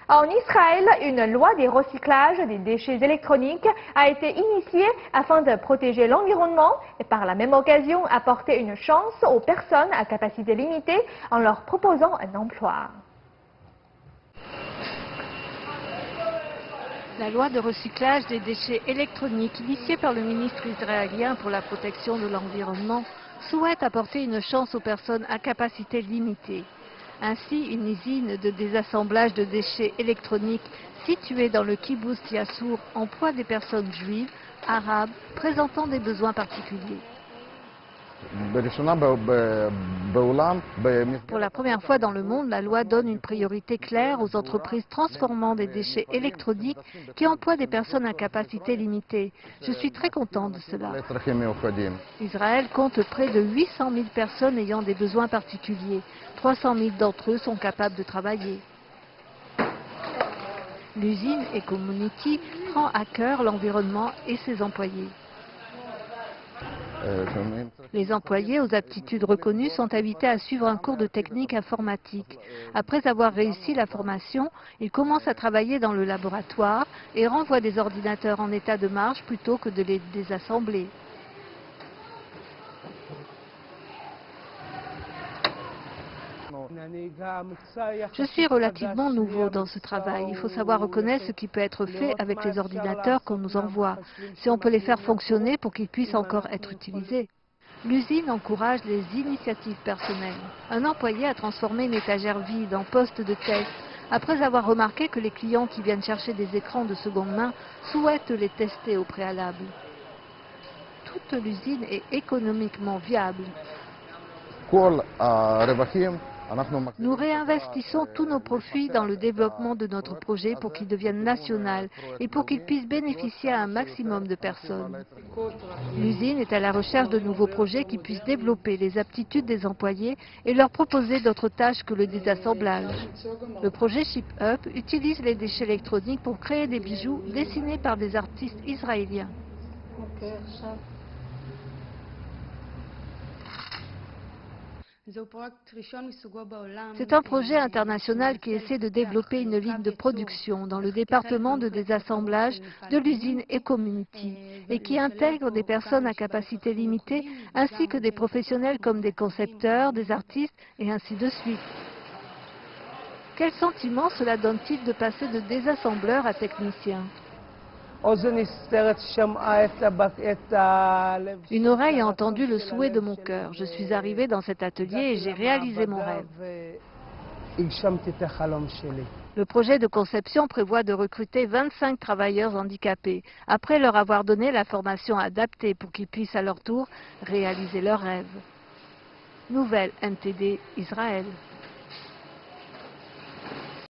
En Israël, une loi des recyclages des déchets électroniques a été initiée afin de protéger l'environnement et par la même occasion apporter une chance aux personnes à capacité limitée en leur proposant un emploi. La loi de recyclage des déchets électroniques initiée par le ministre israélien pour la protection de l'environnement souhaite apporter une chance aux personnes à capacité limitée. Ainsi, une usine de désassemblage de déchets électroniques située dans le kibbutz Yassour emploie des personnes juives, arabes, présentant des besoins particuliers. Pour la première fois dans le monde, la loi donne une priorité claire aux entreprises transformant des déchets électroniques qui emploient des personnes à capacité limitée. Je suis très content de cela. Israël compte près de 800 000 personnes ayant des besoins particuliers. 300 000 d'entre eux sont capables de travailler. L'usine Ecommunity prend à cœur l'environnement et ses employés. Les employés aux aptitudes reconnues sont invités à suivre un cours de technique informatique. Après avoir réussi la formation, ils commencent à travailler dans le laboratoire et renvoient des ordinateurs en état de marche plutôt que de les désassembler. Je suis relativement nouveau dans ce travail. Il faut savoir reconnaître ce qui peut être fait avec les ordinateurs qu'on nous envoie, si on peut les faire fonctionner pour qu'ils puissent encore être utilisés. L'usine encourage les initiatives personnelles. Un employé a transformé une étagère vide en poste de test, après avoir remarqué que les clients qui viennent chercher des écrans de seconde main souhaitent les tester au préalable. Toute l'usine est économiquement viable. Nous réinvestissons tous nos profits dans le développement de notre projet pour qu'il devienne national et pour qu'il puisse bénéficier à un maximum de personnes. L'usine est à la recherche de nouveaux projets qui puissent développer les aptitudes des employés et leur proposer d'autres tâches que le désassemblage. Le projet ShipUp utilise les déchets électroniques pour créer des bijoux dessinés par des artistes israéliens. C'est un projet international qui essaie de développer une ligne de production dans le département de désassemblage de l'usine Ecommunity et qui intègre des personnes à capacité limitée ainsi que des professionnels comme des concepteurs, des artistes et ainsi de suite. Quel sentiment cela donne-t-il de passer de désassembleur à technicien ? Une oreille a entendu le souhait de mon cœur. Je suis arrivé dans cet atelier et j'ai réalisé mon rêve. Le projet de conception prévoit de recruter 25 travailleurs handicapés, après leur avoir donné la formation adaptée pour qu'ils puissent à leur tour réaliser leurs rêves. Nouvelle NTD Israël.